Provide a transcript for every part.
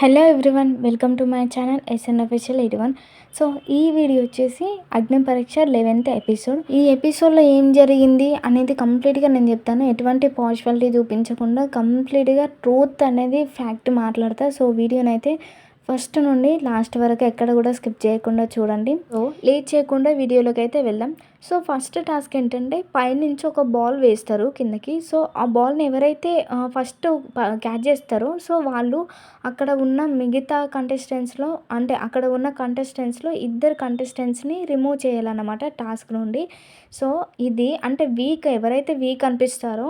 Hello everyone, welcome to my channel SN official 81. So ఈ video వచ్చేసి అగ్ని పరీక్ష 11th episode. ఈ ఎపిసోడ్లో ఏం జరిగింది అనేది కంప్లీట్గా నేను చెప్తాను. ఎటువంటి పార్షియాలిటీ చూపించకుండా కంప్లీట్గా ట్రూత్ అనేది ఫ్యాక్ట్ మాట్లాడతా. సో వీడియోనైతే ఫస్ట్ నుండి లాస్ట్ వరకు ఎక్కడ కూడా స్కిప్ చేయకుండా చూడండి. సో లేట్ చేయకుండా వీడియోలోకి అయితే వెళ్దాం. సో ఫస్ట్ టాస్క్ ఏంటంటే పైనుంచి ఒక బాల్ వేస్తారు కిందకి. సో ఆ బాల్ని ఎవరైతే ఫస్ట్ క్యాచ్ చేస్తారో సో వాళ్ళు అక్కడ ఉన్న మిగతా కంటెస్టెంట్స్లో అంటే అక్కడ ఉన్న కంటెస్టెంట్స్లో ఇద్దరు కంటెస్టెంట్స్ని రిమూవ్ చేయాలన్నమాట టాస్క్ నుండి. సో ఇది అంటే ఎవరైతే వీక్ అనిపిస్తారో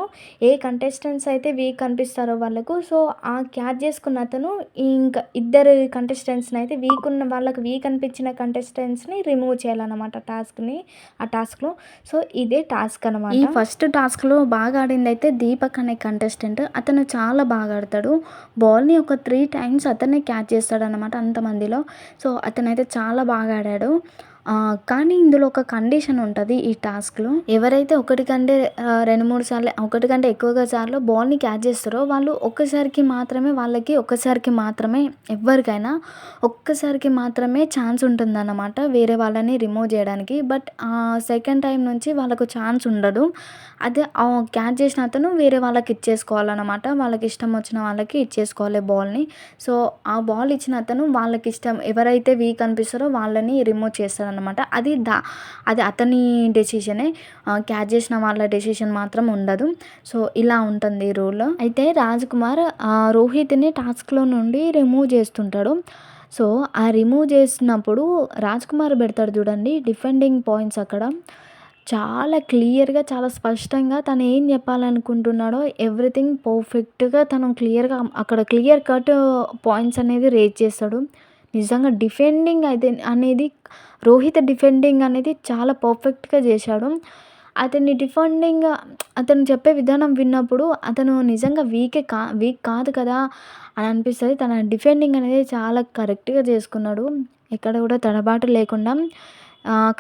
ఏ కంటెస్టెంట్స్ అయితే వీక్ అనిపిస్తారో వాళ్ళకు సో ఆ క్యాచ్ చేసుకున్న అతను ఇంకా ఇద్దరు కంటెస్టెంట్స్ని అయితే వాళ్ళకి వీక్ అనిపించిన కంటెస్టెంట్స్ని రిమూవ్ చేయాలన్నమాట ఆ టాస్క్లో. సో ఇదే టాస్క్ అనమాట. ఈ ఫస్ట్ టాస్క్లో బాగా ఆడింది అయితే దీపక్ అనే కంటెస్టెంట్. అతను చాలా బాగా ఆడతాడు. బాల్ని ఒక 3 టైమ్స్ అతనే క్యాచ్ చేస్తాడనమాట అంతమందిలో. సో అతనైతే చాలా బాగా ఆడాడు. కానీ ఇందులో ఒక కండిషన్ ఉంటుంది ఈ టాస్క్లో. ఎవరైతే ఒకటి కంటే 2-3 సార్లు ఒకటి కంటే ఎక్కువగా సార్లు బాల్ని క్యాచ్ చేస్తారో వాళ్ళు ఒక్కసారికి మాత్రమే ఎవరికైనా ఒక్కసారికి మాత్రమే ఛాన్స్ ఉంటుందన్నమాట వేరే వాళ్ళని రిమూవ్ చేయడానికి. బట్ సెకండ్ టైం నుంచి వాళ్ళకు ఛాన్స్ ఉండదు. అదే క్యాచ్ చేసిన అతను వేరే వాళ్ళకి ఇచ్చేసుకోవాలన్నమాట. వాళ్ళకి ఇష్టం వచ్చిన వాళ్ళకి ఇచ్చేసుకోవాలి బాల్ని. సో ఆ బాల్ ఇచ్చిన అతను వాళ్ళకి ఇష్టం ఎవరైతే వీక్ అనిపిస్తారో వాళ్ళని రిమూవ్ చేస్తారనమాట. అది అతని డెసిషనే. క్యాచ్ చేసిన వాళ్ళ డెసిషన్ మాత్రం ఉండదు. సో ఇలా ఉంటుంది రూల్. అయితే రాజ్ కుమార్ రోహిత్ని టాస్క్లో నుండి రిమూవ్ చేస్తుంటాడు. సో ఆ రిమూవ్ చేసినప్పుడు రాజ్ కుమార్ పెడతాడు చూడండి డిఫెండింగ్ పాయింట్స్. అక్కడ చాలా క్లియర్గా చాలా స్పష్టంగా తను ఏం చెప్పాలనుకుంటున్నాడో ఎవ్రీథింగ్ పర్ఫెక్ట్గా తను క్లియర్గా అక్కడ క్లియర్ కట్ పాయింట్స్ అనేది రేజ్ చేస్తాడు. నిజంగా రోహిత్ డిఫెండింగ్ అనేది చాలా పర్ఫెక్ట్గా చేశాడు. అతను చెప్పే విధానం విన్నప్పుడు అతను నిజంగా వీక్ కాదు కదా అని అనిపిస్తుంది. తన డిఫెండింగ్ అనేది చాలా కరెక్ట్గా చేసుకున్నాడు. ఎక్కడ కూడా తడబాటు లేకుండా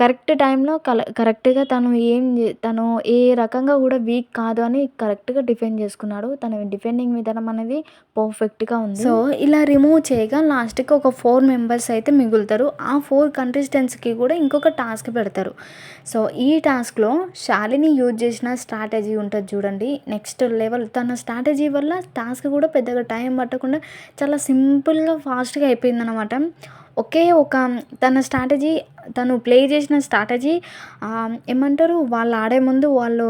కరెక్ట్ టైంలో కరెక్ట్గా తను ఏ రకంగా కూడా వీక్ కాదు అని కరెక్ట్గా డిఫెండ్ చేసుకున్నాడు. తన డిఫెండింగ్ విధానం అనేది పర్ఫెక్ట్గా ఉంది. సో ఇలా రిమూవ్ చేయగా లాస్ట్కి ఒక 4 మెంబర్స్ అయితే మిగులుతారు. ఆ 4 కంటెస్టెంట్స్కి కూడా ఇంకొక టాస్క్ పెడతారు. సో ఈ టాస్క్లో శాలిని యూజ్ చేసిన స్ట్రాటజీ ఉంటుంది చూడండి, నెక్స్ట్ లెవెల్. తన స్ట్రాటజీ వల్ల టాస్క్ కూడా పెద్దగా టైం పట్టకుండా చాలా సింపుల్గా ఫాస్ట్గా అయిపోయిందనమాట. తను ప్లే చేసిన స్ట్రాటజీ ఏమంటారు, వాళ్ళు ఆడే ముందు వాళ్ళు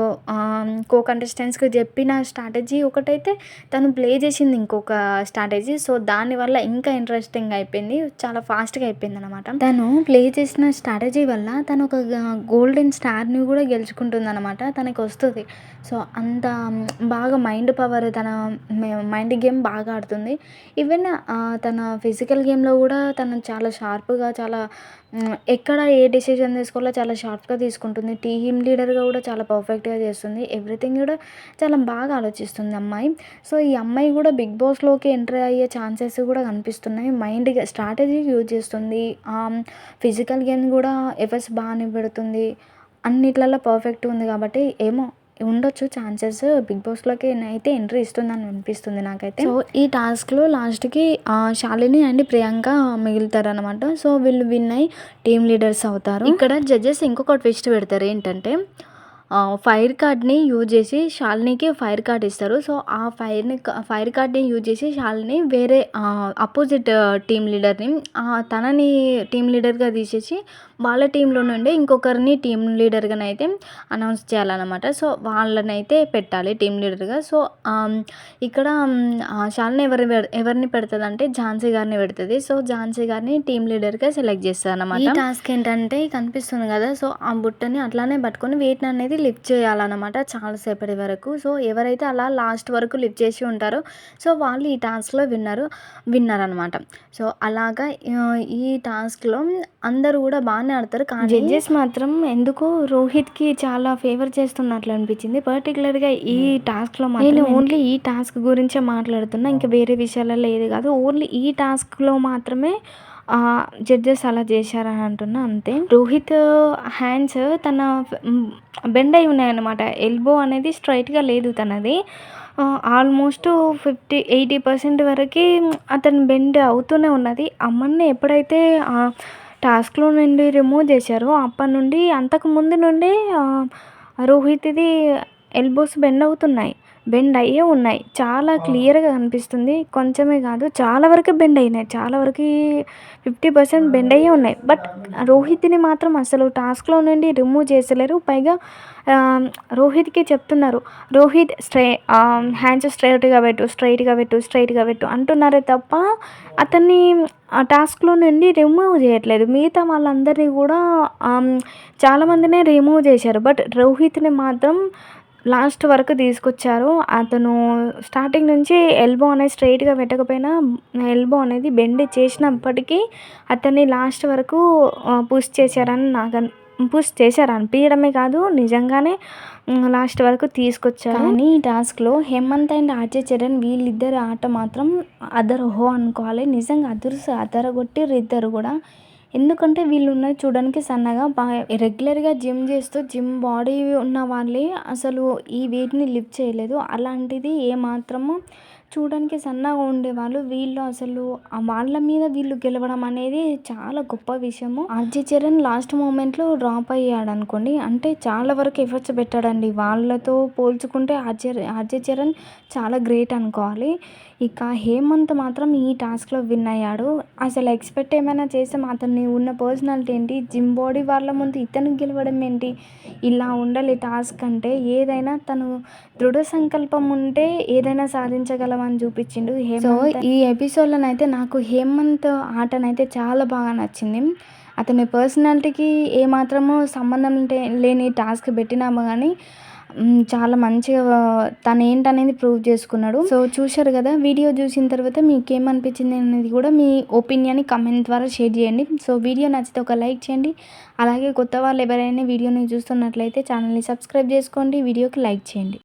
కో కంటెస్టెంట్స్కి చెప్పిన స్ట్రాటజీ ఒకటైతే తను ప్లే చేసింది ఇంకొక స్ట్రాటజీ. సో దానివల్ల ఇంకా ఇంట్రెస్టింగ్ అయిపోయింది, చాలా ఫాస్ట్గా అయిపోయింది అనమాట. తను ప్లే చేసిన స్ట్రాటజీ వల్ల తను ఒక గోల్డెన్ స్టార్ని కూడా గెలుచుకుంటుంది అనమాట, తనకి వస్తుంది. సో అంత బాగా మైండ్ పవర్, తన మైండ్ గేమ్ బాగా ఆడుతుంది. ఈవెన్ తన ఫిజికల్ గేమ్లో కూడా తను చాలా షార్ప్గా ఎక్కడ ఏ డెసిషన్ తీసుకోవాలో చాలా షార్ప్గా తీసుకుంటుంది. టీమ్ లీడర్గా కూడా చాలా పర్ఫెక్ట్గా చేస్తుంది. ఎవ్రీథింగ్ కూడా చాలా బాగా ఆలోచిస్తుంది అమ్మాయి. సో ఈ అమ్మాయి కూడా బిగ్ బాస్లోకి ఎంటర్ అయ్యే ఛాన్సెస్ కూడా కనిపిస్తున్నాయి. స్ట్రాటజీ యూజ్ చేస్తుంది. ఫిజికల్ గేమ్ కూడా ఎఫర్ట్స్ బాగానే పెడుతుంది. అన్నిట్లలో పర్ఫెక్ట్ ఉంది కాబట్టి ఏమో ఉండొచ్చు ఛాన్సెస్. బిగ్ బాస్లోకి అయితే ఎంట్రీ ఇస్తుందని అనిపిస్తుంది నాకైతే. సో ఈ టాస్క్లో లాస్ట్కి శాలిని అండ్ ప్రియాంక మిగులుతారనమాట. సో వీళ్ళు విన్ అయ్యి టీమ్ లీడర్స్ అవుతారు. ఇక్కడ జడ్జెస్ ఇంకొక ట్విస్ట్ పెడతారు. ఏంటంటే ఫైర్ కార్డ్ని యూజ్ చేసి శాలినికి ఫైర్ కార్డ్ ఇస్తారు. సో ఆ ఫైర్ కార్డ్ని యూజ్ చేసి శాలిని వేరే అపోజిట్ టీమ్ లీడర్ని తనని టీమ్ లీడర్గా తీసేసి వాళ్ళ టీంలో నుండి ఇంకొకరిని టీమ్ లీడర్గానైతే అనౌన్స్ చేయాలన్నమాట. సో వాళ్ళనైతే పెట్టాలి టీమ్ లీడర్గా. సో ఇక్కడ శాలిని ఎవరిని పెడుతుంది అంటే ఝాన్సీ గారిని పెడుతుంది. సో ఝాన్సీ గారిని టీమ్ లీడర్గా సెలెక్ట్ చేస్తారు అన్నమాట. ఈ టాస్క్ ఏంటంటే కనిపిస్తుంది కదా, సో ఆ బుట్టని అట్లానే పట్టుకొని వెయిట్ని అనేది లిఫ్ట్ చేయాలన్నమాట చాలాసేపటి వరకు. సో ఎవరైతే అలా లాస్ట్ వరకు లిఫ్ట్ చేసి ఉంటారో సో వాళ్ళు ఈ టాస్క్లో విన్నర్ అనమాట. సో అలాగా ఈ టాస్క్లో అందరూ కూడా బాగానే ఆడతారు. కానీ జడ్జెస్ మాత్రం ఎందుకో రోహిత్కి చాలా ఫేవర్ చేస్తున్నట్లు అనిపించింది. పర్టికులర్గా ఈ టాస్క్లో నేను ఓన్లీ ఈ టాస్క్ గురించే మాట్లాడుతున్నా, ఇంకా వేరే విషయాలలో ఏది కాదు. ఓన్లీ ఈ టాస్క్లో మాత్రమే జడ్జెస్ అలా చేశారని అంటున్నా అంతే. రోహిత్ హ్యాండ్స్ బెండ్ అయి ఉన్నాయన్నమాట. ఎల్బో అనేది స్ట్రైట్గా లేదు తనది. ఆల్మోస్ట్ 80% వరకి అతను బెండ్ అవుతూనే ఉన్నది. అమన్‌ని ఎప్పుడైతే టాస్క్‌లో నుండి రిమూవ్ చేశారో అప్పటినుండి అంతకు ముందు నుండే రోహిత్‌ది ఎల్బోస్ బెండ్ అవుతున్నాయి. బెండ్ అయ్యే ఉన్నాయి. చాలా క్లియర్‌గా కనిపిస్తుంది. కొంచెమే కాదు చాలా వరకు బెండ్ అయినాయి. చాలా వరకి 50% బెండ్ అయ్యే ఉన్నాయి. బట్ రోహిత్‌ని మాత్రం అసలు టాస్క్‌లో నుండి రిమూవ్ చేస్తలేరు. పైగా రోహిత్‌కి చెప్తున్నారు. రోహిత్ హ్యాండ్స్ స్ట్రెయిట్‌గా పెట్టు అంటున్నారే తప్ప అతన్ని ఆ టాస్క్‌లో నుండి రిమూవ్ చేయట్లేదు. మిగతా వాళ్ళందరినీ కూడా చాలామందినే రిమూవ్ చేశారు. బట్ రోహిత్‌ని మాత్రం లాస్ట్ వరకు తీసుకొచ్చారు. అతను స్టార్టింగ్ నుంచి ఎల్బో అనేది స్ట్రెయిట్‌గా పెట్టకపోయినా ఎల్బో అనేది బెండ్ చేసినప్పటికీ అతన్ని లాస్ట్ వరకు పుష్ చేశారు అనిపియడమే కాదు నిజంగానే లాస్ట్ వరకు తీసుకొచ్చారు. కానీ ఈ టాస్క్‌లో హేమంత్ అండ్ ఆర్జే చరణ్ వీళ్ళిద్దరి ఆట మాత్రం అదరహో అనుకోవాలి. నిజంగా అదరగొట్టిర్రు ఇద్దరు కూడా. ఎందుకంటే వీళ్ళున్నది చూడడానికి సన్నగా రెగ్యులర్‌గా జిమ్ చేస్తూ జిమ్ బాడీ ఉన్న వాళ్ళే అసలు ఈ వెయిట్‌ని లిఫ్ట్ చేయలేదు. అలాంటిది ఏమాత్రము చూడడానికి సన్నగా ఉండేవాళ్ళు. వీళ్ళు అసలు వాళ్ళ మీద వీళ్ళు గెలవడం అనేది చాలా గొప్ప విషయము. ఆర్జే చరణ్ లాస్ట్ మూమెంట్‌లో డ్రాప్ అయ్యాడనుకోండి. అంటే చాలా వరకు ఎఫర్ట్స్ పెట్టాడండి. వాళ్ళతో పోల్చుకుంటే ఆర్జే చరణ్ చాలా గ్రేట్ అనుకోవాలి. ఇక హేమంత్ మాత్రం ఈ టాస్క్‌లో విన్ అయ్యాడు. అసలు ఎక్స్‌పెక్ట్ ఏమైనా చేసామా? అతన్ని ఉన్న పర్సనాలిటీ ఏంటి? జిమ్ బాడీ వాళ్ళ ముందు ఇతను గెలవడం ఏంటి? ఇలా ఉండాలి టాస్క్ అంటే. ఏదైనా తను దృఢ సంకల్పం ఉంటే ఏదైనా సాధించగలమని చూపించిండు హేమంత్. సో, ఈ ఎపిసోడ్‌లోనైతే నాకు హేమంత్ ఆటనైతే చాలా బాగా నచ్చింది. అతని పర్సనాలిటీకి ఏమాత్రము సంబంధం లేని టాస్క్ పెట్టినాము గానీ చాలా మంచిగా తనేంటనేది ప్రూవ్ చేసుకున్నాడు. సో, చూశారు కదా! వీడియో చూసిన తర్వాత మీకేమనిపించింది అనేది కూడా మీ ఒపీనియన్‌ని కామెంట్ ద్వారా షేర్ చేయండి. సో, వీడియో నచ్చితే ఒక లైక్ చేయండి. అలాగే కొత్త వాళ్ళు ఎవరైనా వీడియోని చూస్తున్నట్లయితే ఛానల్‌ని సబ్స్క్రైబ్ చేసుకోండి. వీడియోకి లైక్ చేయండి.